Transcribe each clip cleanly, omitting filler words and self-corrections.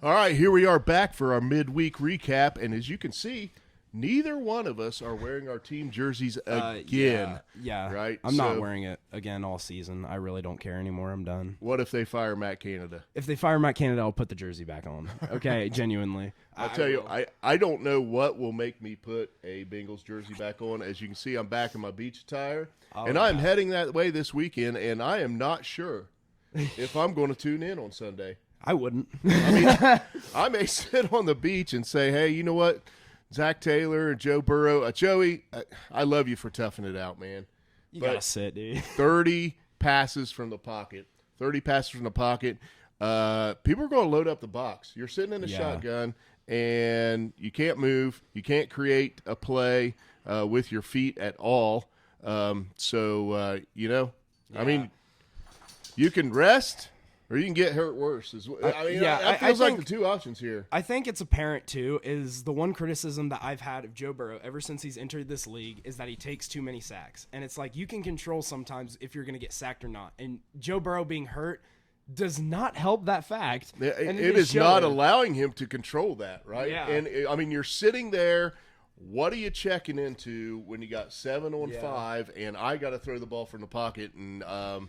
All right, here we are back for our midweek recap, and as you can see, neither one of us are wearing our team jerseys again. Yeah. Right? I'm not wearing it again all season. I really don't care anymore. I'm done. What if they fire Matt Canada? If they fire Matt Canada, I'll put the jersey back on. Okay, genuinely. I'll tell you, I don't know what will make me put a Bengals jersey back on. As you can see, I'm back in my beach attire, and I'm heading that way this weekend, and I am not sure if I'm going to tune in on Sunday. I wouldn't. I mean, I may sit on the beach and say, hey, you know what? Zach Taylor and Joe Burrow. Joey, I love you for toughing it out, man. You got to sit, dude. 30 passes from the pocket. 30 passes from the pocket. People are going to load up the box. You're sitting in a shotgun, and you can't move. You can't create a play with your feet at all. I mean, you can rest or you can get hurt worse. That feels like the two options here. I think it's apparent, too, is the one criticism that I've had of Joe Burrow ever since he's entered this league is that he takes too many sacks. And it's like you can control sometimes if you're going to get sacked or not. And Joe Burrow being hurt does not help that fact. It is not allowing him to control that, right? Yeah. And, I mean, you're sitting there. What are you checking into when you got 7 on 5 and I got to throw the ball from the pocket? And, I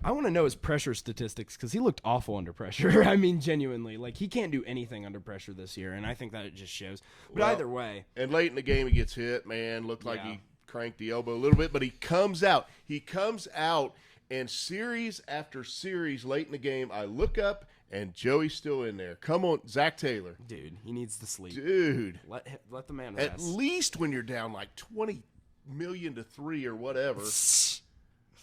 want to know his pressure statistics because he looked awful under pressure. I mean, genuinely. Like, he can't do anything under pressure this year, and I think that it just shows. But either way. And late in the game, he gets hit, man. Looked like he cranked the elbow a little bit, but he comes out. And series after series late in the game, I look up, and Joey's still in there. Come on, Zach Taylor. Dude, he needs to sleep. Dude. Let the man rest. At least when you're down like 20 million to 3 or whatever,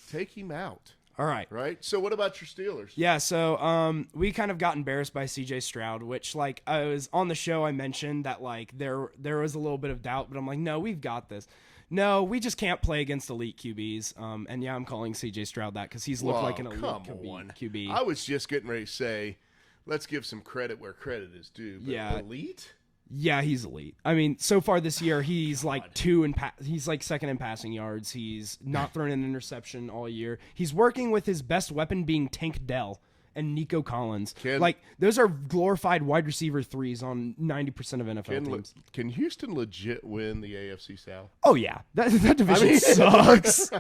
take him out. All right. Right? So what about your Steelers? Yeah, so we kind of got embarrassed by C.J. Stroud, which, like, I was on the show, I mentioned that, like, there was a little bit of doubt, but I'm like, no, we've got this. No, we just can't play against elite QBs. And I'm calling C.J. Stroud that because he's looked like an elite QB. I was just getting ready to say, let's give some credit where credit is due. But elite? Yeah, he's elite. I mean, so far this year, he's like he's like second in passing yards. He's not thrown an interception all year. He's working with his best weapon being Tank Dell and Nico Collins. Those are glorified wide receiver threes on 90% of NFL teams. Can Houston legit win the AFC South? Oh, yeah. That division sucks.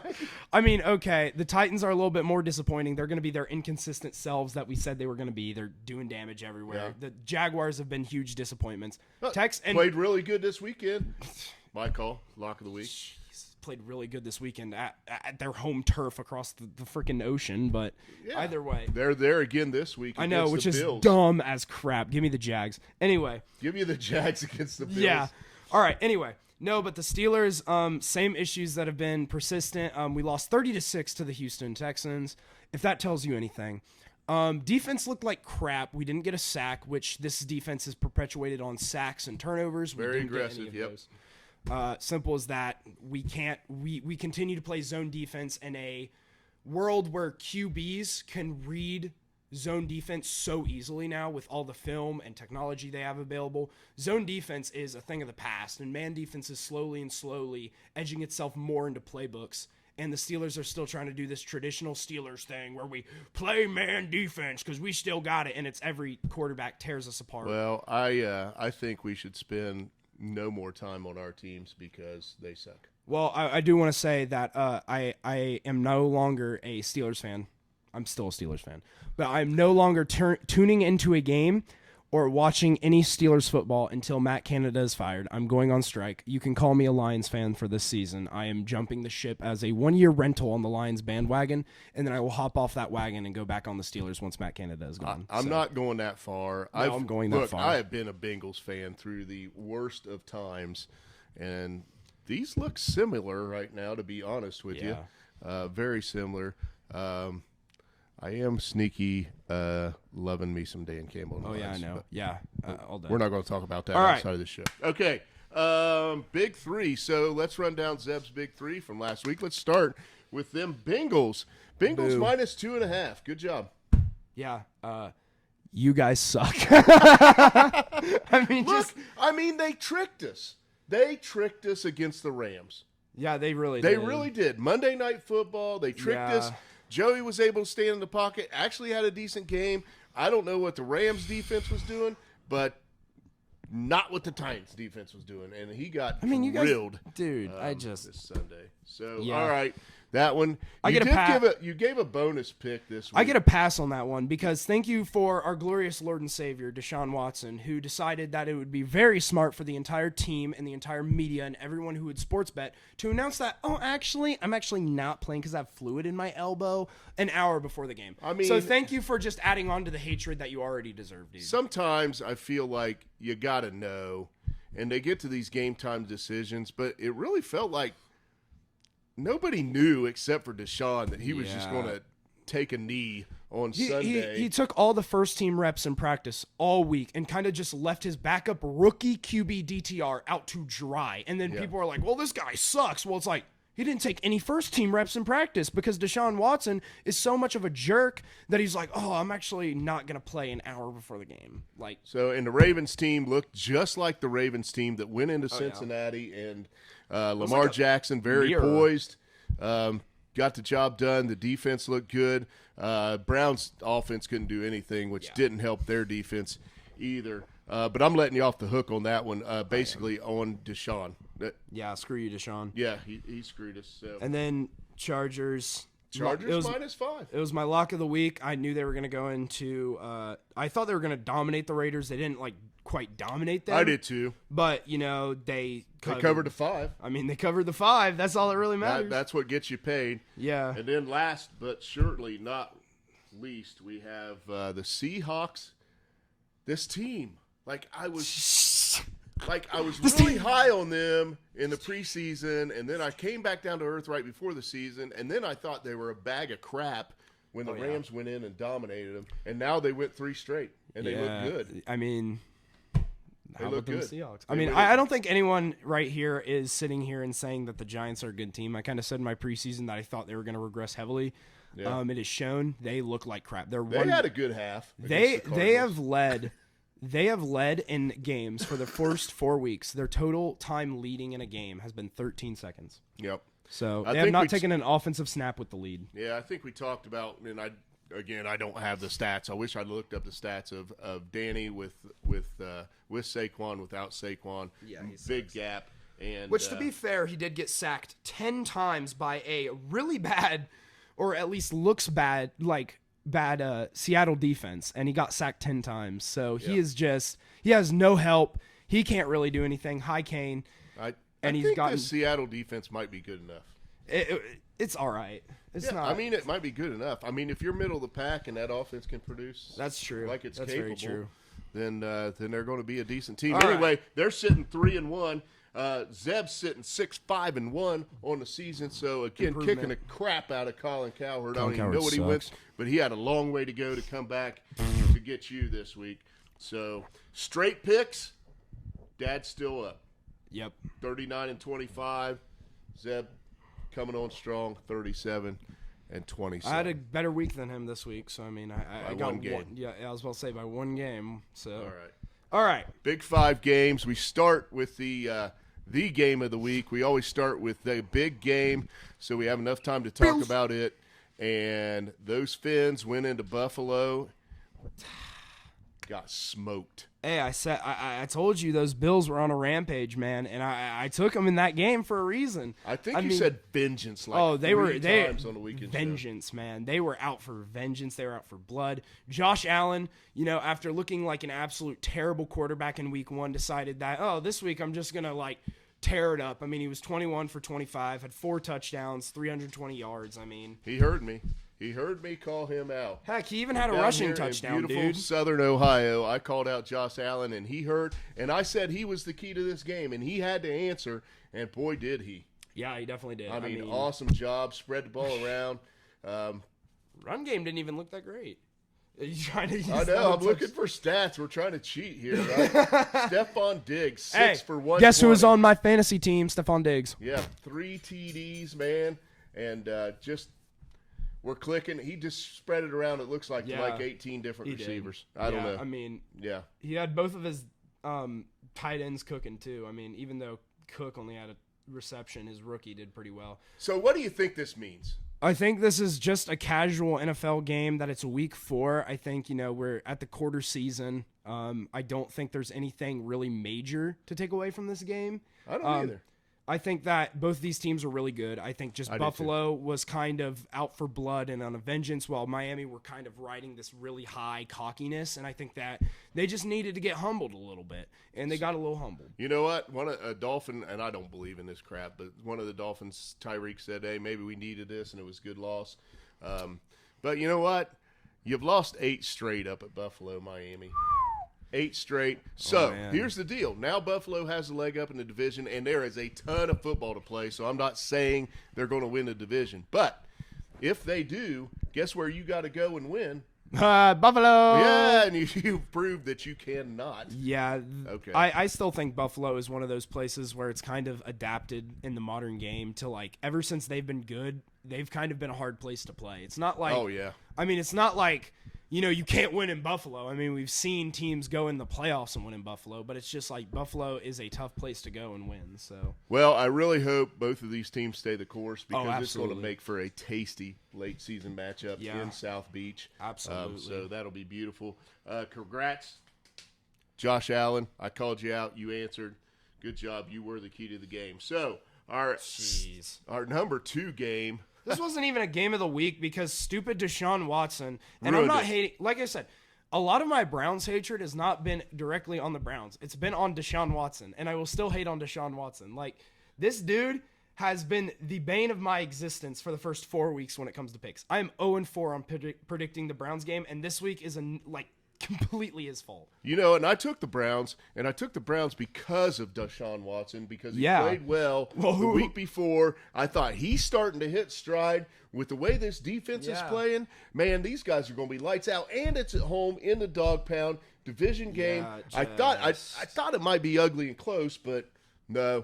I mean, okay, the Titans are a little bit more disappointing. They're going to be their inconsistent selves that we said they were going to be. They're doing damage everywhere. Yeah. The Jaguars have been huge disappointments. Played really good this weekend. My call. Lock of the week. Played really good this weekend at their home turf across the freaking ocean, but either way. They're there again this week. I know, which is Bills. Dumb as crap. Give me the Jags. Anyway. Give me the Jags against the Bills. Yeah. All right, anyway. No, but the Steelers, same issues that have been persistent. We lost 30-6 to the Houston Texans, if that tells you anything. Defense looked like crap. We didn't get a sack, which this defense is perpetuated on sacks and turnovers. Very aggressive, those. Simple as that. We continue to play zone defense in a world where QBs can read zone defense so easily now with all the film and technology they have available. Zone defense is a thing of the past, and man defense is slowly edging itself more into playbooks. And the Steelers are still trying to do this traditional Steelers thing where we play man defense because we still got it, and it's every quarterback tears us apart. Well, I think we should spend no more time on our teams because they suck. Well, I do want to say that I am no longer a Steelers fan. I'm still a Steelers fan. But I'm no longer tuning into a game or watching any Steelers football until Matt Canada is fired. I'm going on strike. You can call me a Lions fan for this season. I am jumping the ship as a 1-year rental on the Lions bandwagon, and then I will hop off that wagon and go back on the Steelers once Matt Canada is gone. I'm not going that far. I'm going that far. I have been a Bengals fan through the worst of times, and these look similar right now, to be honest with you. Very similar. I am sneaky loving me some Dan Campbell. Oh, yeah, I know. Yeah, all day. We're not going to talk about that outside of the show. Okay, big three. So let's run down Zeb's big three from last week. Let's start with them Bengals. Bengals minus 2.5. Good job. Yeah, you guys suck. I mean, they tricked us. They tricked us against the Rams. Yeah, they really did. They really did. Monday Night Football, they tricked us. Joey was able to stand in the pocket, actually had a decent game. I don't know what the Rams defense was doing, but not what the Titans defense was doing, and he got you drilled. Dude, this Sunday. So Yeah. all right, that one you gave a bonus pick this week. I get a pass on that one because thank you for our glorious Lord and Savior, Deshaun Watson, who decided that it would be very smart for the entire team and the entire media and everyone who would sports bet to announce that, I'm actually not playing because I have fluid in my elbow an hour before the game. I mean, so thank you for just adding on to the hatred that you already deserve, dude. Sometimes I feel like you got to know, and they get to these game time decisions, but it really felt like nobody knew except for Deshaun that he was just going to take a knee on Sunday. He took all the first team reps in practice all week and kind of just left his backup rookie QB DTR out to dry. And then people are like, well, this guy sucks. Well, it's like, he didn't take any first team reps in practice because Deshaun Watson is so much of a jerk that he's like, oh, I'm actually not going to play an hour before the game. And the Ravens team looked just like the Ravens team that went into Cincinnati, and Lamar Jackson very poised, got the job done. The defense looked good. Browns offense couldn't do anything, which didn't help their defense either. But I'm letting you off the hook on that one, basically on Deshaun. Yeah, screw you, Deshaun. Yeah, he screwed us. So. And then Chargers -5. It was my lock of the week. I knew they were going to go into I thought they were going to dominate the Raiders. They didn't quite dominate them. I did too. But, they covered the 5. I mean, they covered the 5. That's all that really matters. That's what gets you paid. Yeah. And then last but surely not least, we have the Seahawks. This team, I was really high on them in the preseason, and then I came back down to earth right before the season, and then I thought they were a bag of crap when the Rams went in and dominated them, and now they went 3 straight, and they look good. I mean, how about the Seahawks? I don't think anyone right here is sitting here and saying that the Giants are a good team. I kind of said in my preseason that I thought they were going to regress heavily. Yeah. It is shown they look like crap. They had a good half. They have led. They have led in games for the first 4 weeks. Their total time leading in a game has been 13 seconds. Yep. So they have not taken an offensive snap with the lead. Yeah, I think we talked about, and I don't have the stats. I wish I'd looked up the stats of Danny with Saquon, without Saquon. Yeah, big gap. And which, to be fair, he did get sacked 10 times by a really bad, or at least looks bad, bad Seattle defense, and he got sacked 10 times. So he has no help. He can't really do anything. Hi, Kane. I think the Seattle defense might be good enough. It's all right. It's not. I mean, it might be good enough. I mean, if you're middle of the pack and that offense can produce, that's true. That's capable. Very true. Then they're going to be a decent team. Anyway, they're sitting 3-1. Zeb's sitting 6-5-1 on the season. So again, kicking the crap out of Colin Cowherd. I don't even know what he went, but he had a long way to go to come back to get you this week. So straight picks. Dad's still up. Yep. 39-25. Zeb coming on strong. 37-27. I had a better week than him this week, so I mean, I got one game. Yeah, I was about to say by one game. So all right. Big 5 games. We start with the game of the week. We always start with the big game, so we have enough time to talk about it. And those Finns went into Buffalo, got smoked. Hey, I told you those Bills were on a rampage, man, and I took them in that game for a reason. I think you said vengeance three times on the weekend. Vengeance, show. Man. They were out for vengeance. They were out for blood. Josh Allen, after looking like an absolute terrible quarterback in week 1, decided that, this week I'm just going to, tear it up. I mean, he was 21 for 25, had 4 touchdowns, 320 yards. I mean, he heard me. He heard me call him out. Heck, he even had a rushing touchdown, beautiful Southern Ohio. I called out Josh Allen, and he heard. And I said he was the key to this game, and he had to answer. And boy, did he! Yeah, he definitely did. I mean, awesome job. Spread the ball around. Run game didn't even look that great. Are you trying to use I know. I'm looking for stats. We're trying to cheat here, right? Stephon Diggs, 6 for 120. Guess who was on my fantasy team? Stephon Diggs. Yeah, 3 TDs, man, and just. We're clicking. He just spread it around. It looks like 18 different receivers. I don't know. I mean, he had both of his tight ends cooking too. I mean, even though Cook only had a reception, his rookie did pretty well. So what do you think this means? I think this is just a casual NFL game that it's week 4. I think, we're at the quarter season. I don't think there's anything really major to take away from this game. I don't either. I think that both these teams are really good. I think just Buffalo was kind of out for blood and on a vengeance, while Miami were kind of riding this really high cockiness. And I think that they just needed to get humbled a little bit, and they got a little humbled. You know what? A Dolphin, and I don't believe in this crap, but one of the Dolphins, Tyreek, said, hey, maybe we needed this, and it was a good loss. But you know what? You've lost 8 straight up at Buffalo, Miami. 8 straight. So, here's the deal. Now Buffalo has a leg up in the division, and there is a ton of football to play, so I'm not saying they're going to win the division. But if they do, guess where you got to go and win? Buffalo! Yeah, and you've proved that you cannot. Yeah. Okay. I still think Buffalo is one of those places where it's kind of adapted in the modern game to, like, ever since they've been good, they've kind of been a hard place to play. It's not like... Oh, yeah. I mean, it's not like... you can't win in Buffalo. I mean, we've seen teams go in the playoffs and win in Buffalo, but it's just like Buffalo is a tough place to go and win. So, well, I really hope both of these teams stay the course because it's going to absolutely. make for a tasty late season matchup in South Beach. Absolutely. So that'll be beautiful. Congrats, Josh Allen. I called you out. You answered. Good job. You were the key to the game. So our number 2 game. This wasn't even a game of the week because stupid Deshaun Watson. And Ruined I'm not it. hating. Like I said, a lot of my Browns hatred has not been directly on the Browns. It's been on Deshaun Watson. And I will still hate on Deshaun Watson. Like, this dude has been the bane of my existence for the first 4 weeks when it comes to picks. I am 0-4 on predicting the Browns game. And this week is completely his fault. And I took the Browns, because of Deshaun Watson, because he played well the week before. I thought he's starting to hit stride with the way this defense is playing. Man, these guys are going to be lights out, and it's at home in the dog pound division game. I thought it might be ugly and close, but no,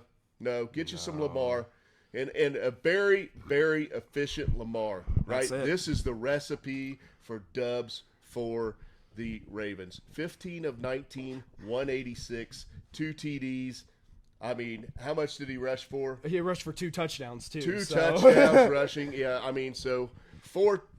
get you some Lamar. And a very, very efficient Lamar, right? This is the recipe for dubs for the Ravens. 15 of 19, 186, 2 TDs. I mean, how much did he rush for? He rushed for 2 touchdowns, too. 2 touchdowns rushing. Yeah, I mean, so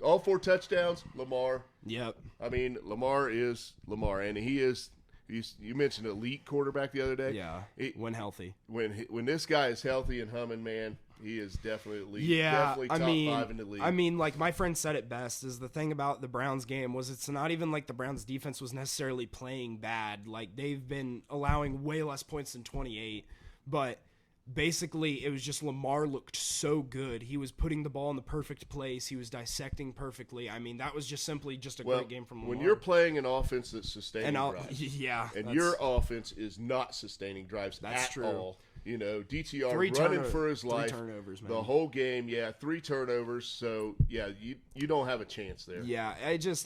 all 4 touchdowns, Lamar. Yep. I mean, Lamar is Lamar, and he's you mentioned elite quarterback the other day. Yeah, when healthy. When this guy is healthy and humming, man, he is definitely elite. Yeah, definitely top 5 in the league. I mean, like my friend said it best, is the thing about the Browns game was it's not even like the Browns defense was necessarily playing bad. Like, they've been allowing way less points than 28, but basically it was just Lamar looked so good. He was putting the ball in the perfect place. He was dissecting perfectly. I mean, that was just simply a great game from Lamar. When you're playing an offense that's sustaining drives, and your offense is not sustaining drives at all. DTR 3 running for his life 3 turnovers, man. the whole game. 3 turnovers. So you don't have a chance there. Yeah,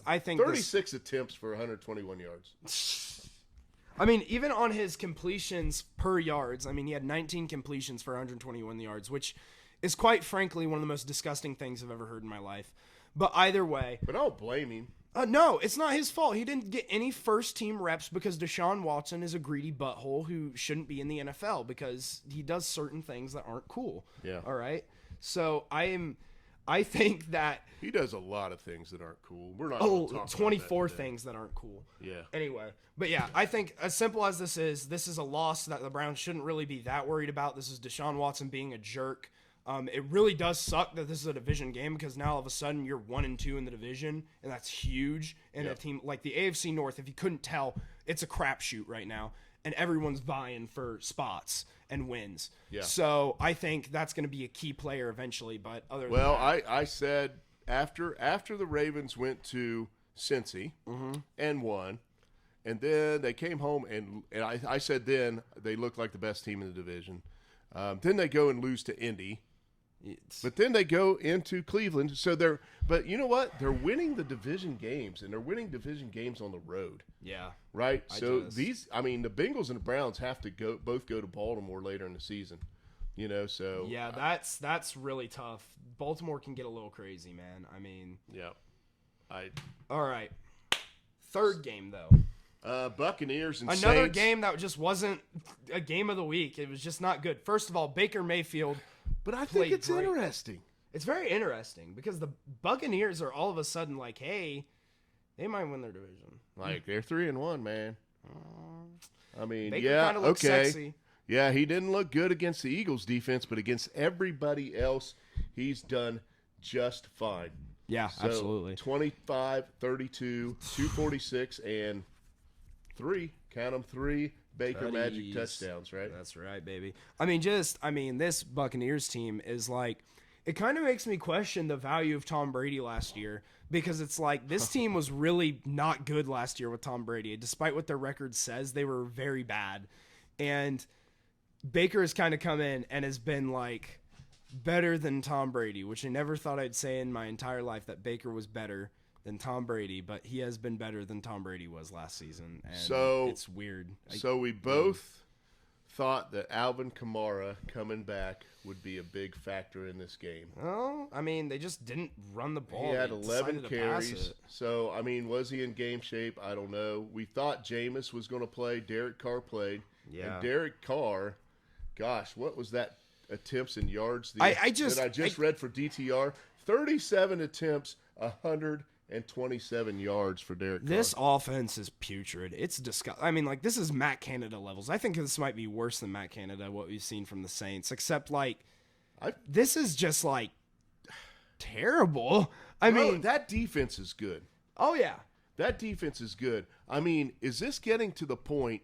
I think 36 attempts for 121 yards. I mean, even on his completions per yards, I mean, he had 19 completions for 121 yards, which is quite frankly one of the most disgusting things I've ever heard in my life. But either way. But I don't blame him. No, it's not his fault. He didn't get any first-team reps because Deshaun Watson is a greedy butthole who shouldn't be in the NFL because he does certain things that aren't cool. Yeah. All right? So I think that he does a lot of things that aren't cool. We're not going to talk 24 about that today. things that aren't cool. Yeah. Anyway, but yeah, I think as simple as this is a loss that the Browns shouldn't really be that worried about. This is Deshaun Watson being a jerk. It really does suck that this is a division game because now all of a sudden you're 1-2 in the division, and that's huge. And a team like the AFC North, if you couldn't tell, it's a crapshoot right now, and everyone's vying for spots and wins. Yeah. So I think that's going to be a key player eventually. But other than that, I said after the Ravens went to Cincy and won, and then they came home and I said then they looked like the best team in the division. Then they go and lose to Indy. But then they go into Cleveland. So but you know what? They're winning the division games, and they're winning division games on the road. Yeah. Right? So the Bengals and the Browns have to both go to Baltimore later in the season. So yeah, that's really tough. Baltimore can get a little crazy, man. I mean, yeah. All right. Third game though. Buccaneers and another Saints. Game that just wasn't a game of the week. It was just not good. First of all, Baker Mayfield. But I think it's interesting. It's very interesting because the Buccaneers are all of a sudden like, hey, they might win their division. Like, they're 3-1, man. I mean, Baker yeah, kinda looks okay. sexy. Yeah, he didn't look good against the Eagles defense, but against everybody else, he's done just fine. Yeah, So, absolutely. 25, 32, 246, and 3 Baker Magic touchdowns, right? That's right, baby. This Buccaneers team is like, it kind of makes me question the value of Tom Brady last year, because it's like this team was really not good last year with Tom Brady. Despite what their record says, they were very bad. And Baker has kind of come in and has been like better than Tom Brady, which I never thought I'd say in my entire life, that Baker was better than Tom Brady, but he has been better than Tom Brady was last season. And so it's weird. So we both thought that Alvin Kamara coming back would be a big factor in this game. Oh, I mean, they just didn't run the ball. He had They 11 decided to pass carries. it. So, I mean, was he in game shape? I don't know. We thought Jameis was going to play. Derek Carr played. Yeah. And Derek Carr, gosh, what was that attempts and yards that I just read for DTR? 37 attempts, 127 yards for Derek Carr. This offense is putrid. It's disgusting. I mean, like, this is Matt Canada levels. I think this might be worse than Matt Canada, what we've seen from the Saints, except, like, this is just, like, terrible. I mean, that defense is good. Oh, yeah. That defense is good. I mean, is this getting to the point,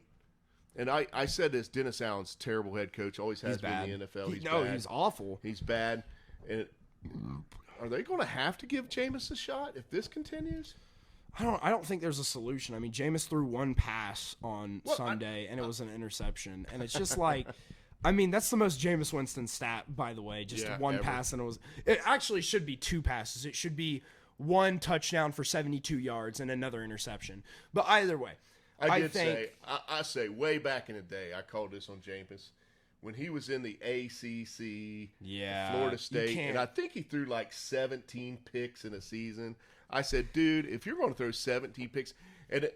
and I said this, Dennis Allen's terrible head coach, always has been in the NFL. He's bad. He's awful. He's bad. And are they going to have to give Jameis a shot if this continues? I don't think there's a solution. I mean, Jameis threw one pass on Sunday, and it was an interception. And it's just like, I mean, that's the most Jameis Winston stat, by the way. Just one pass, and it actually should be two passes. It should be one touchdown for 72 yards and another interception. But either way, I say way back in the day, I called this on Jameis when he was in the ACC, Florida State, and I think he threw like 17 picks in a season. I said, dude, if you're going to throw 17 picks and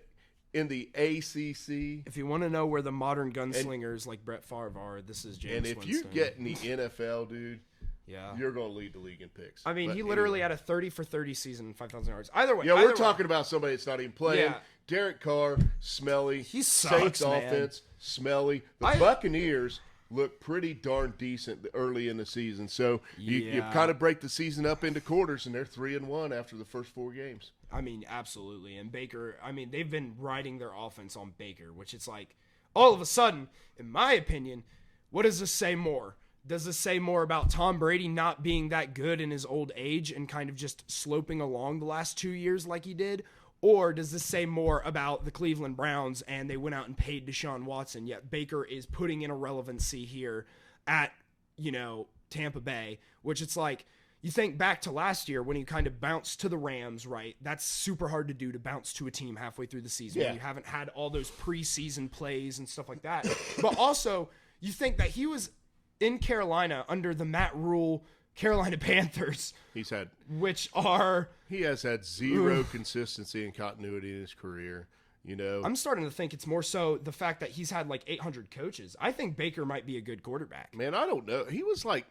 in the ACC, if you want to know where the modern gunslingers like Brett Favre are, this is Jameis Winston. And if you get in the NFL, dude, you're going to lead the league in picks. I mean, he literally had a 30 for 30 season and 5,000 yards. Either way. Yeah, we're talking about somebody that's not even playing. Yeah. Derek Carr, smelly. He sucks, Saints man. offense, smelly. The Buccaneers look pretty darn decent early in the season. So you kind of break the season up into quarters, and they're 3-1 after the first 4 games. I mean, absolutely. And Baker, I mean, they've been riding their offense on Baker, which it's like, all of a sudden, in my opinion, what does this say more? Does this say more about Tom Brady not being that good in his old age and kind of just sloping along the last 2 years like he did? Or does this say more about the Cleveland Browns and they went out and paid Deshaun Watson, yet Baker is putting in a relevancy here at, Tampa Bay, which it's like, you think back to last year when he kind of bounced to the Rams, right? That's super hard to do, to bounce to a team halfway through the season. Yeah. When you haven't had all those preseason plays and stuff like that. But also, you think that he was in Carolina under the Matt Rule Carolina Panthers. He has had zero consistency and continuity in his career. I'm starting to think it's more so the fact that he's had like 800 coaches. I think Baker might be a good quarterback. Man, I don't know. He was like,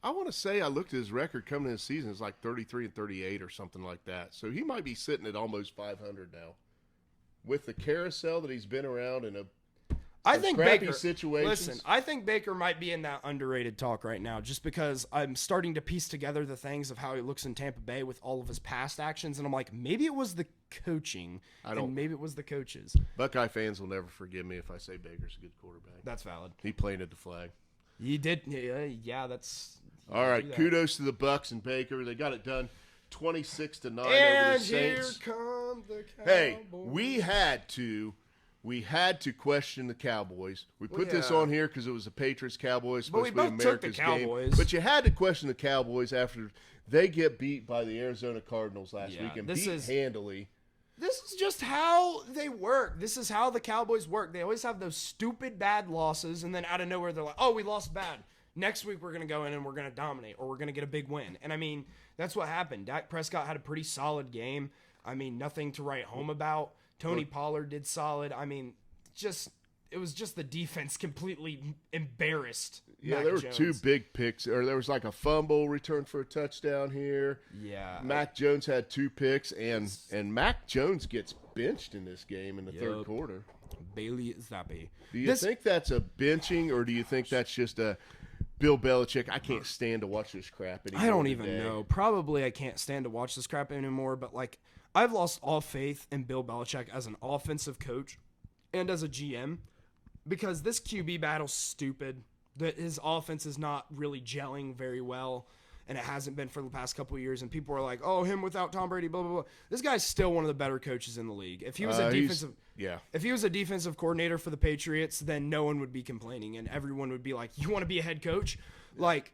I want to say, I looked at his record coming into the season. It's like 33-38 or something like that. So he might be sitting at almost 500 now. With the carousel that he's been around in I think Baker might be in that underrated talk right now, just because I'm starting to piece together the things of how he looks in Tampa Bay with all of his past actions, and I'm like, maybe it was the coaching, and maybe it was the coaches. Buckeye fans will never forgive me if I say Baker's a good quarterback. That's valid. He planted the flag. He did. Yeah, that's all right. Kudos to the Bucs and Baker. They got it done, 26-9 over the Saints. Here come the Cowboys. Hey, we had to question the Cowboys. We put this on here because it was the Patriots Cowboys, supposed to be America's game. But you had to question the Cowboys after they get beat by the Arizona Cardinals last week and handily. This is just how they work. This is how the Cowboys work. They always have those stupid bad losses, and then out of nowhere they're like, oh, we lost bad. Next week we're going to go in and we're going to dominate, or we're going to get a big win. And, I mean, that's what happened. Dak Prescott had a pretty solid game. I mean, nothing to write home about. Tony Pollard did solid. I mean, it was just the defense completely embarrassed. Yeah, there were 2 big picks, or there was like a fumble return for a touchdown here. Yeah. Mac Jones had 2 picks, and Mac Jones gets benched in this game in the third quarter. Bailey Zappi. Do you think that's a benching, or do you think that's just a Bill Belichick? I can't stand to watch this crap anymore. I don't even know. Probably I can't stand to watch this crap anymore, but like I've lost all faith in Bill Belichick as an offensive coach and as a GM because this QB battle's stupid. That his offense is not really gelling very well, and it hasn't been for the past couple of years. And people are like, "Oh, him without Tom Brady." Blah blah blah. This guy's still one of the better coaches in the league. If he was if he was a defensive coordinator for the Patriots, then no one would be complaining, and everyone would be like, "You want to be a head coach?" Yeah. Like,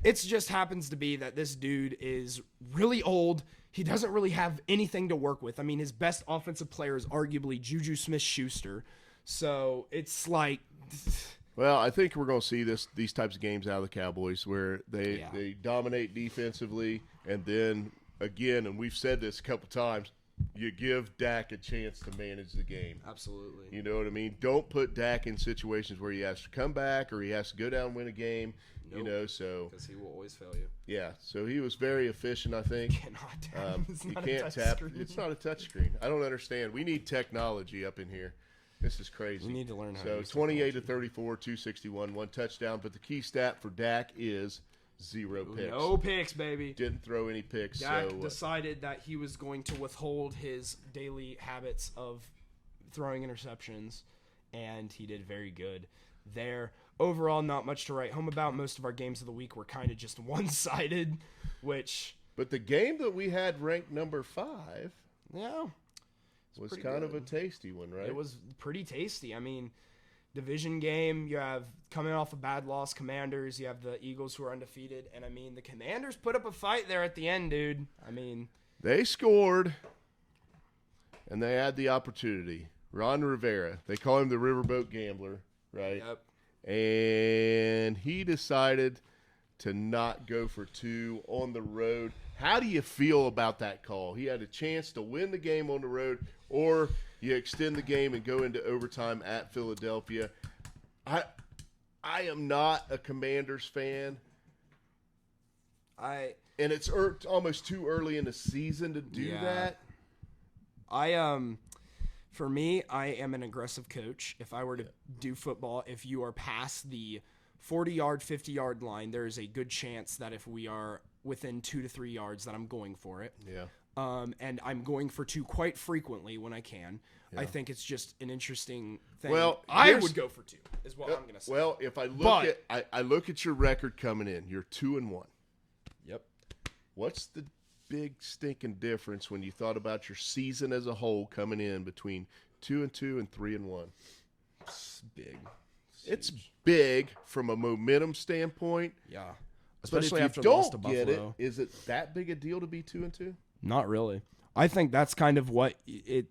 it just happens to be that this dude is really old. He doesn't really have anything to work with. I mean, his best offensive player is arguably Juju Smith-Schuster. So it's like. Well, I think we're going to see these types of games out of the Cowboys where they dominate defensively, and then again, and we've said this a couple times, you give Dak a chance to manage the game. Absolutely. You know what I mean? Don't put Dak in situations where he has to come back or he has to go down and win a game. Nope. You know, so because he will always fail you. Yeah, so he was very efficient, I think. You cannot tap. You can't tap. It's not a touch screen. I don't understand. We need technology up in here. This is crazy. We need to learn how to use 28 to 34, 261, 1 touchdown. But the key stat for Dak is 0 picks. No picks, baby. Didn't throw any picks. Dak decided that he was going to withhold his daily habits of throwing interceptions, and he did very good there. Overall, not much to write home about. Most of our games of the week were kind of just one-sided, which... But the game that we had ranked number 5... Yeah. Was kind of a tasty one, right? It was pretty tasty. I mean, division game, you have coming off a bad loss Commanders, you have the Eagles who are undefeated, and I mean, the Commanders put up a fight there at the end, dude. I mean, they scored, and they had the opportunity. Ron Rivera, they call him the Riverboat Gambler, right? Yep. And he decided to not go for 2 on the road. How do you feel about that call? He had a chance to win the game on the road, or you extend the game and go into overtime at Philadelphia. I am not a Commanders fan. And it's almost too early in the season to do that. For me, I am an aggressive coach. If I were to do football, if you are past the 40-yard, 50-yard line, there is a good chance that if we are within 2 to 3 yards that I'm going for it. Yeah. And I'm going for 2 quite frequently when I can. Yeah. I think it's just an interesting thing. Well, I would go for 2 is what I'm going to say. Well, if I look at your record coming in, you're 2-1. Yep. What's the big stinking difference when you thought about your season as a whole coming in between 2-2 and 3-1? It's big. It's big from a momentum standpoint. Yeah. Especially after the loss to Buffalo. Is it that big a deal to be 2-2? Not really. I think that's kind of what it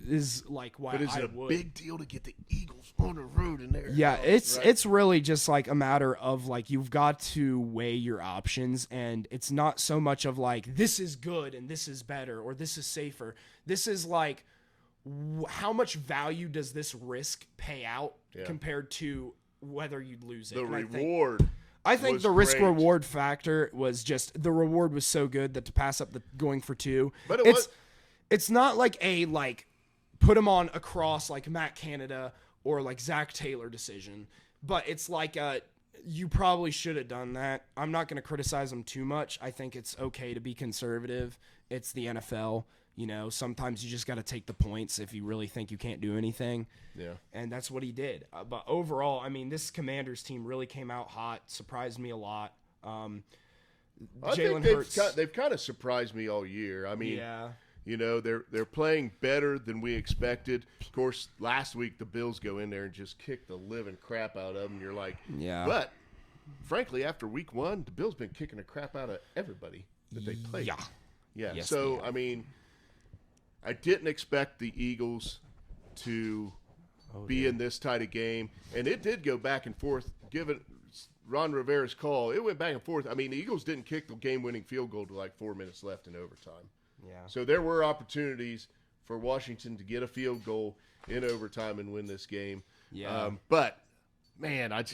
is like. Why? But is it a big deal to get the Eagles on the road in there? Yeah, it's really just like a matter of like you've got to weigh your options, and it's not so much of like this is good and this is better or this is safer. This is like how much value does this risk pay out compared to whether you'd lose it? The reward. I think the risk-reward factor was just the reward was so good that to pass up the going for 2. But it's not like a put him on across like Matt Canada or like Zach Taylor decision, but it's like you probably should have done that. I'm not going to criticize him too much. I think it's okay to be conservative. It's the NFL. You know, sometimes you just got to take the points if you really think you can't do anything. Yeah. And that's what he did. But overall, I mean, this Commanders team really came out hot, surprised me a lot. Jalen Hurts. They've kind of surprised me all year. I mean, you know, they're playing better than we expected. Of course, last week the Bills go in there and just kick the living crap out of them. You're like, But, frankly, after week 1, the Bills been kicking the crap out of everybody that they played. Yeah. Yes, so, I mean, I didn't expect the Eagles to be in this tight of game, and it did go back and forth. Given Ron Rivera's call, it went back and forth. I mean, the Eagles didn't kick the game-winning field goal to like 4 minutes left in overtime. Yeah. So there were opportunities for Washington to get a field goal in overtime and win this game. Yeah. But man, I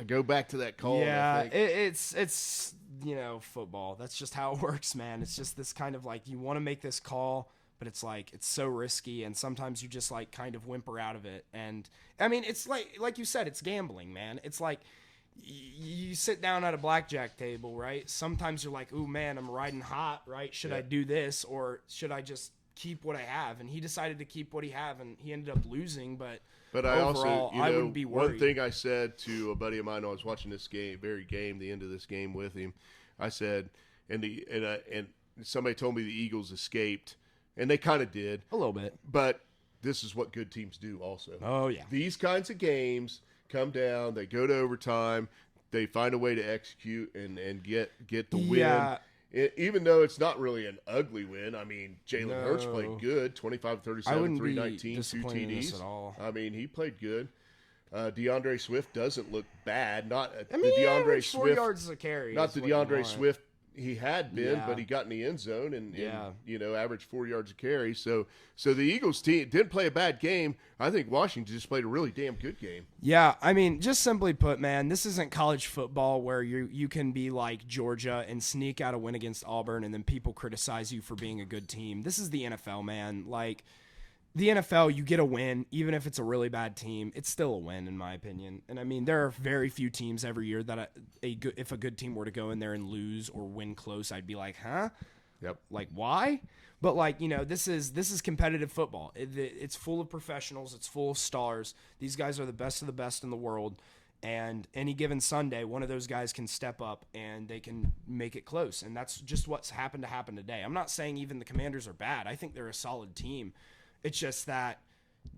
go back to that call. Yeah, it's you know, football. That's just how it works, man. It's just this kind of like you want to make this call, but it's like it's so risky, and sometimes you just like kind of whimper out of it. And I mean, it's like you said, it's gambling, man. It's like you sit down at a blackjack table, right? Sometimes you're like, ooh, man, I'm riding hot, right? Should I do this, or should I just keep what I have? And he decided to keep what he have, and he ended up losing. But I overall, also, I wouldn't be worried. One thing I said to a buddy of mine, I was watching this the end of this game with him. I said, and somebody told me the Eagles escaped, and they kind of did a little bit. But this is what good teams do, also. Oh yeah, these kinds of games come down, they go to overtime, they find a way to execute and get the win. Even though it's not really an ugly win. I mean, Jalen Hurts played good, 25-37, 319, 2 TDs. At all. I mean, he played good. DeAndre Swift doesn't look bad. Not I mean, the DeAndre Swift 4 yards a carry. Not the DeAndre Swift he had been, Yeah. but he got in the end zone and Yeah. Averaged 4 yards a carry. So the Eagles team didn't play a bad game. I think Washington just played a really damn good game. Yeah, I mean, just simply put, man, this isn't college football where you can be like Georgia and sneak out a win against Auburn and then people criticize you for being a good team. This is the NFL, man. Like, the NFL, you get a win, even if it's a really bad team, it's still a win, in my opinion. And I mean, there are very few teams every year that if a good team were to go in there and lose or win close, I'd be like, huh? Yep. Like, why? But like, this is competitive football. It's full of professionals. It's full of stars. These guys are the best of the best in the world. And any given Sunday, one of those guys can step up and they can make it close. And that's just what's happened to happen today. I'm not saying even the Commanders are bad. I think they're a solid team. It's just that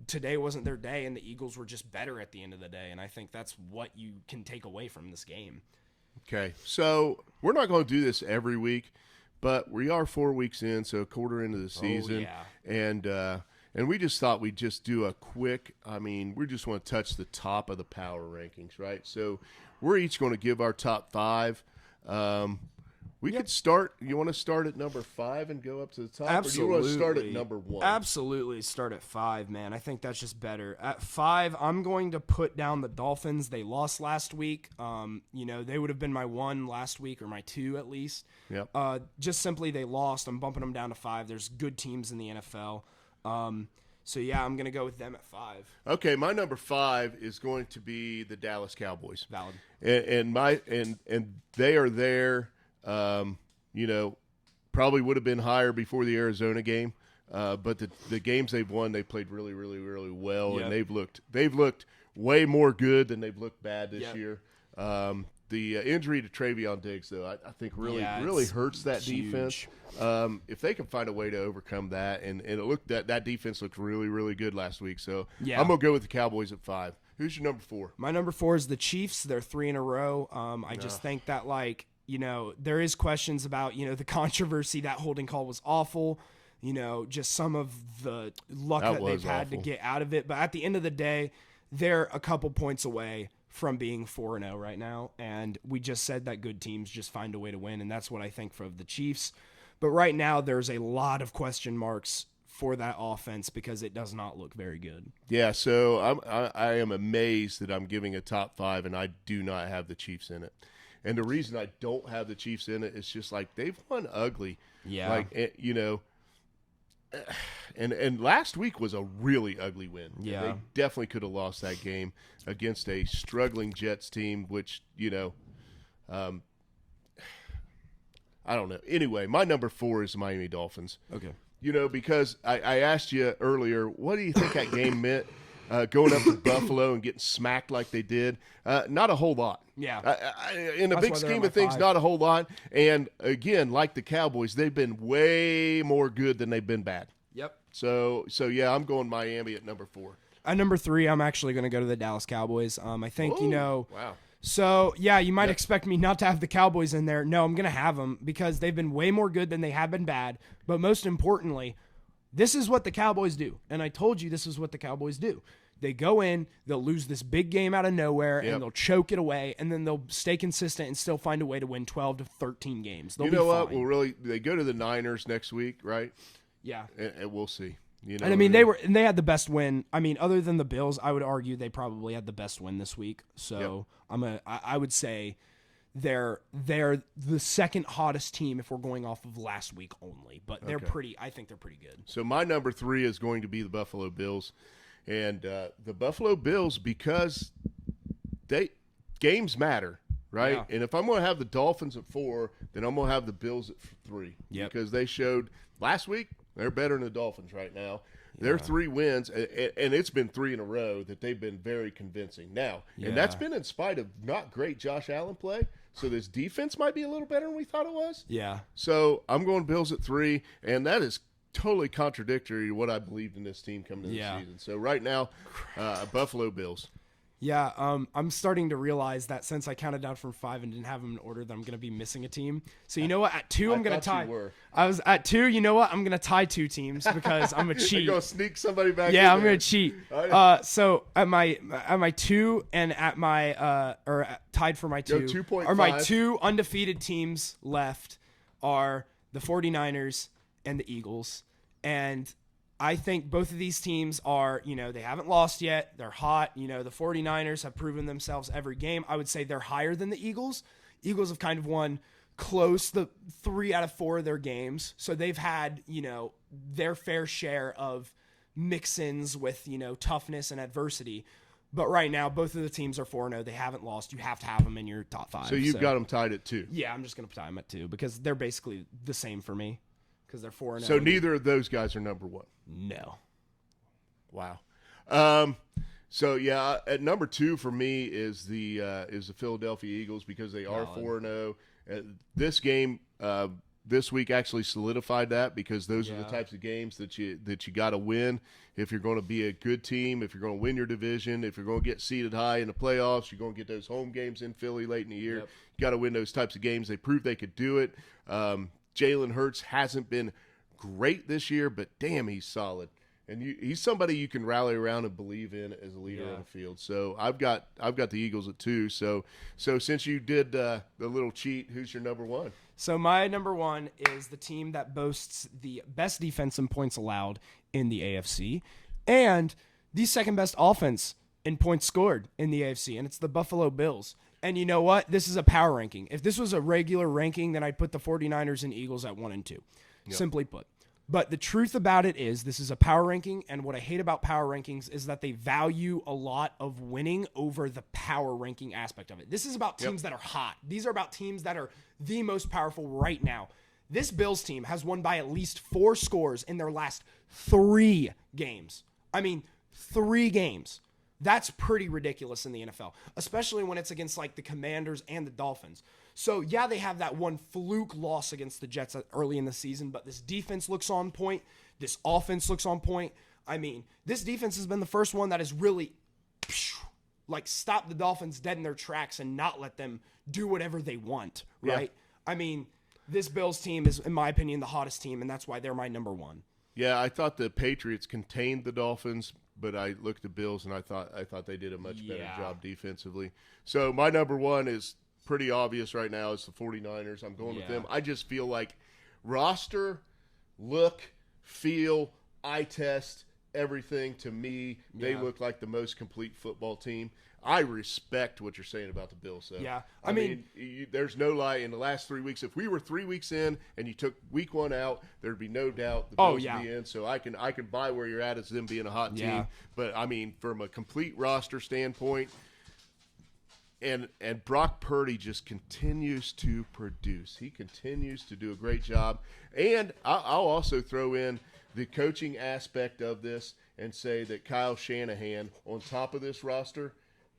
today wasn't their day, and the Eagles were just better at the end of the day. And I think that's what you can take away from this game. Okay, so we're not going to do this every week, but we are 4 weeks in, so a quarter into the season. Oh, yeah. And we just thought we'd just do a quick, we just want to touch the top of the power rankings, right? So we're each going to give our top 5. We could start. You want to start at number 5 and go up to the top? Absolutely. Or do you want to start at number 1? Absolutely start at 5, man. I think that's just better. At 5, I'm going to put down the Dolphins. They lost last week. They would have been my 1 last week, or my 2 at least. Yep. Just simply they lost. I'm bumping them down to 5. There's good teams in the NFL. So yeah, I'm gonna go with them at 5. Okay, my number 5 is going to be the Dallas Cowboys. Valid. And they are there. Probably would have been higher before the Arizona game, but the games they've won, they played really, really, really well, Yep. and they've looked way more good than they've looked bad this Yep. year. The injury to Travion Diggs, though, I think really hurts that huge. defense. If they can find a way to overcome that, and it looked that defense looked really, really good last week. So Yeah. I'm gonna go with the Cowboys at 5. Who's your number 4? My number 4 is the Chiefs. They're 3 in a row. I just think that there is questions about, the controversy. That holding call was awful. Just some of the luck that they've had to get out of it. But at the end of the day, they're a couple points away from being 4-0 right now. And we just said that good teams just find a way to win. And that's what I think of the Chiefs. But right now, there's a lot of question marks for that offense because it does not look very good. Yeah, so I am amazed that I'm giving a top 5 and I do not have the Chiefs in it. And the reason I don't have the Chiefs in it is just like they've won ugly. Yeah. And last week was a really ugly win. Yeah. They definitely could have lost that game against a struggling Jets team, which, I don't know. Anyway, my number 4 is the Miami Dolphins. Okay. Because I asked you earlier, what do you think that game meant? Going up to Buffalo and getting smacked like they did, not a whole lot. Yeah. In the big scheme of things, not a whole lot. And again, like the Cowboys, they've been way more good than they've been bad. Yep. So yeah, I'm going Miami at number 4. At number 3, I'm actually going to go to the Dallas Cowboys. I think, Wow. So, yeah, you might expect me not to have the Cowboys in there. No, I'm going to have them because they've been way more good than they have been bad. But most importantly, this is what the Cowboys do. And I told you this is what the Cowboys do. They go in, they'll lose this big game out of nowhere, and they'll choke it away, and then they'll stay consistent and still find a way to win 12 to 13 games. They'll You know be what? fine. Well, they go to the Niners next week, right? Yeah. And we'll see. And I mean, they had the best win. I mean, other than the Bills, I would argue they probably had the best win this week. So I would say they're the second hottest team if we're going off of last week only. But they're I think they're pretty good. So my number 3 is going to be the Buffalo Bills. And the Buffalo Bills, because games matter, right? Yeah. And if I'm going to have the Dolphins at 4, then I'm going to have the Bills at 3. Yep. Because they showed last week they're better than the Dolphins right now. Their 3 wins, and it's been 3 in a row that they've been very convincing. Now, and that's been in spite of not great Josh Allen play. So this defense might be a little better than we thought it was. Yeah. So I'm going Bills at 3, and that is totally contradictory to what I believed in this team coming into the season. So right now, Buffalo Bills. Yeah, I'm starting to realize that since I counted down from 5 and didn't have them in order, that I'm going to be missing a team. So you know what? At 2, I'm going to tie. I was at 2. You know what? I'm going to tie 2 teams because I'm a cheat. You're going to sneak somebody back. Yeah, I'm going to cheat. So at my 2 and at my tied for my 2 are my 2 undefeated teams left are the 49ers and the Eagles, and I think both of these teams are, they haven't lost yet. They're hot. The 49ers have proven themselves every game. I would say they're higher than the Eagles. Eagles have kind of won close the 3 out of 4 of their games. So they've had, their fair share of mix-ins with, toughness and adversity. But right now, both of the teams are 4-0. They haven't lost. You have to have them in your top 5. So you've got them tied at 2. Yeah, I'm just going to tie them at 2 because they're basically the same for me. Because they're 4-0. So neither of those guys are number 1. No. Wow. So yeah, at number 2 for me is the Philadelphia Eagles because they are 4-0. This game this week actually solidified that because those are the types of games that you got to win if you're going to be a good team, if you're going to win your division, if you're going to get seated high in the playoffs, you're going to get those home games in Philly late in the year. Yep. You got to win those types of games. They proved they could do it. Jalen Hurts hasn't been great this year, but damn, he's solid. And he's somebody you can rally around and believe in as a leader on the field. So I've got the Eagles at 2. So since you did the little cheat, who's your number 1? So my number 1 is the team that boasts the best defense in points allowed in the AFC and the second best offense in points scored in the AFC, and it's the Buffalo Bills. And you know what? This is a power ranking. If this was a regular ranking, then I'd put the 49ers and Eagles at 1 and 2, simply put. But the truth about it is this is a power ranking, and what I hate about power rankings is that they value a lot of winning over the power ranking aspect of it. This is about teams that are hot. These are about teams that are the most powerful right now. This Bills team has won by at least 4 scores in their last 3 games. I mean, 3 games. That's pretty ridiculous in the NFL, especially when it's against like the Commanders and the Dolphins. So, yeah, they have that one fluke loss against the Jets early in the season, but this defense looks on point. This offense looks on point. I mean, this defense has been the first one that has really stopped the Dolphins dead in their tracks and not let them do whatever they want, right? Yeah. I mean, this Bills team is, in my opinion, the hottest team, and that's why they're my number 1. Yeah, I thought the Patriots contained the Dolphins, but I looked at the Bills and I thought they did a much better job defensively. So my number 1 is pretty obvious right now. It's the 49ers. I'm going with them. I just feel like roster, look, feel, eye test, everything to me, they look like the most complete football team. I respect what you're saying about the Bills, though. Yeah. I mean there's no lie. In the last 3 weeks, if we were 3 weeks in and you took week 1 out, there'd be no doubt the Bills would be in. So I can buy where you're at as them being a hot team. But, I mean, from a complete roster standpoint, and Brock Purdy just continues to produce. He continues to do a great job. And I'll also throw in the coaching aspect of this and say that Kyle Shanahan, on top of this roster,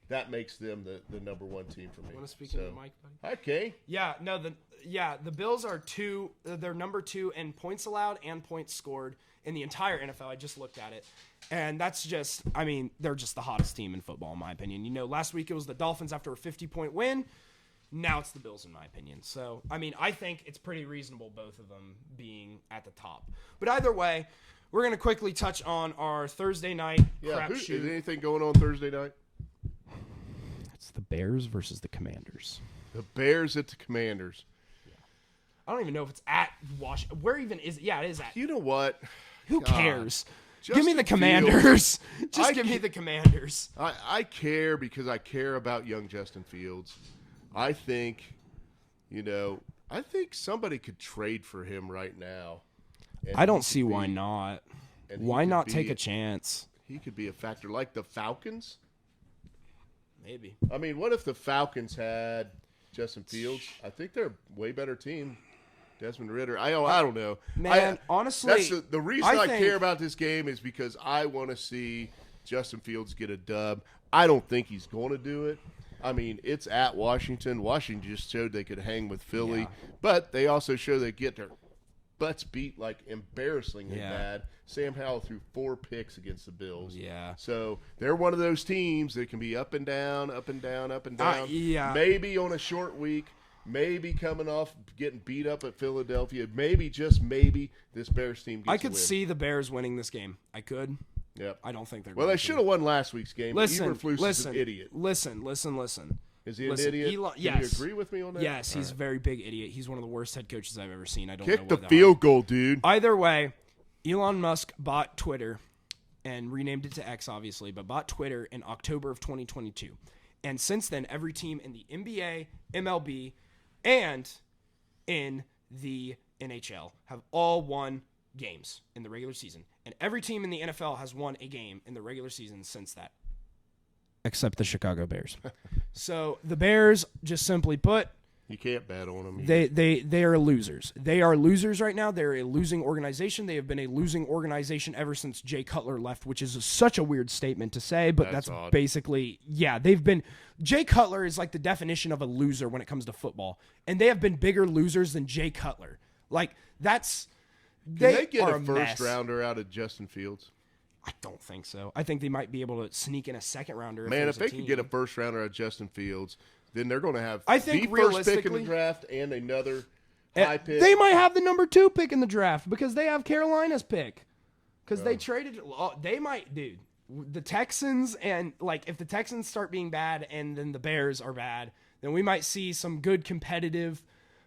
that makes them the number 1 team for me. You want to speak into the mic, buddy? Hi, Kay. Yeah, no, the Bills are 2. They're number 2 in points allowed and points scored in the entire NFL. I just looked at it. And that's just, I mean, they're just the hottest team in football, in my opinion. Last week it was the Dolphins after a 50-point win. Now it's the Bills, in my opinion. So, I mean, I think it's pretty reasonable, both of them being at the top. But either way, we're going to quickly touch on our Thursday night crapshoot. Is anything going on Thursday night? It's the Bears versus the Commanders. The Bears at the Commanders. Yeah. I don't even know if it's at Washington. Where even is it? Yeah, it is at. You know what? Who cares? Give me the Commanders. Just give me the Commanders. I care because I care about young Justin Fields. I think I think somebody could trade for him right now. I don't see why not. Why not take a chance? He could be a factor like the Falcons. Maybe. I mean, what if the Falcons had Justin Fields? I think they're a way better team. Desmond Ridder. I don't know. Man, honestly. That's the reason I care about this game is because I want to see Justin Fields get a dub. I don't think he's going to do it. I mean, it's at Washington. Washington just showed they could hang with Philly. Yeah. But they also show they get their butts beat like embarrassingly bad. Sam Howell threw 4 picks against the Bills. Yeah. So they're one of those teams that can be up and down, up and down, up and down. Maybe on a short week. Maybe coming off getting beat up at Philadelphia. Maybe, just maybe, this Bears team gets I could see the Bears winning this game. I could. Yep. I don't think they're going to. Well, they should have won last week's game. Eberflus is an idiot. Listen. Is he an idiot? Yes. Do you agree with me on that? Yes, he's a very big idiot. He's one of the worst head coaches I've ever seen. I don't Kick know the field goal, dude. Either way, Elon Musk bought Twitter and renamed it to X, obviously, but bought Twitter in October of 2022. And since then, every team in the NBA, MLB, and in the NHL have all won games in the regular season. And every team in the NFL has won a game in the regular season since that. Except the Chicago Bears. So the Bears, just simply put, you can't bet on them. They are losers. They are losers right now. They're a losing organization. They have been a losing organization ever since Jay Cutler left, which is such a weird statement to say, but that's basically, they've been. Jay Cutler is like the definition of a loser when it comes to football, and they have been bigger losers than Jay Cutler. Like, that's. Can they get a first rounder out of Justin Fields? I don't think so. I think they might be able to sneak in a second rounder. Man, if they could get a first rounder out of Justin Fields, then they're going to have the first pick in the draft and another high pick. They might have the number 2 pick in the draft because they have Carolina's pick. Because they traded. They might, dude. The Texans, and like if the Texans start being bad and then the Bears are bad, then we might see some good competitive,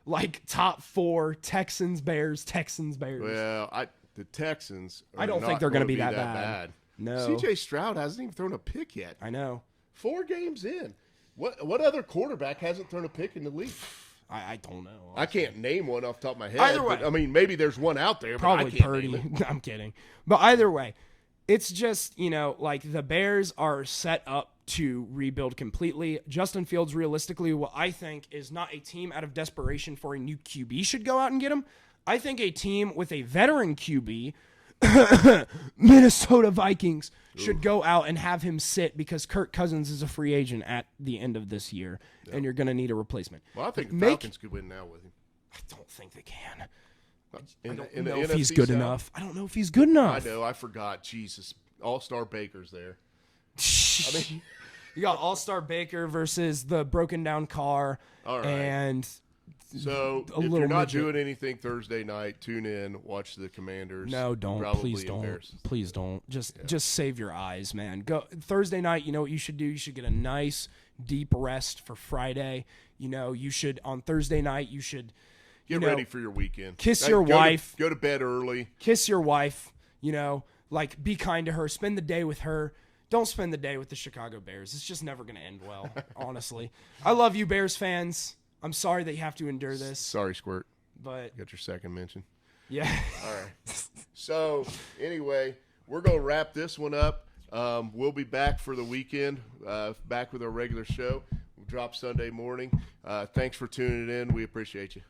like top 4 Texans, Bears. Well, the Texans. I don't think they're going to be that bad. No. CJ Stroud hasn't even thrown a pick yet. I know. 4 games in. What other quarterback hasn't thrown a pick in the league? I don't know. Honestly. I can't name one off the top of my head. Either way. But, I mean, maybe there's one out there, probably but I can't Purdy. name it. I'm kidding. But either way, it's just, like the Bears are set up to rebuild completely. Justin Fields, realistically, what I think is not a team out of desperation for a new QB should go out and get him. I think a team with a veteran QB, Minnesota Vikings, should go out and have him sit because Kirk Cousins is a free agent at the end of this year, and you're going to need a replacement. Well, I think the Falcons could win now with him. I don't think they can. I don't know if he's good enough. I don't know if he's good enough. I know. I forgot. Jesus. All-Star Baker's there. I mean, you got All-Star Baker versus the broken-down car. All right. And so if you're not doing anything Thursday night, tune in, watch the Commanders. No, don't. Please don't. Please don't. Just save your eyes, man. Go Thursday night. You know what you should do? You should get a nice deep rest for Friday. You should on Thursday night. You should get ready for your weekend. Kiss your wife. Go to bed early. Kiss your wife. Like be kind to her. Spend the day with her. Don't spend the day with the Chicago Bears. It's just never going to end well. Honestly, I love you, Bears fans. I'm sorry that you have to endure this. Sorry, Squirt. But you got your second mention. Yeah. All right. So, anyway, we're going to wrap this one up. We'll be back for the weekend, back with our regular show. We'll drop Sunday morning. Thanks for tuning in. We appreciate you.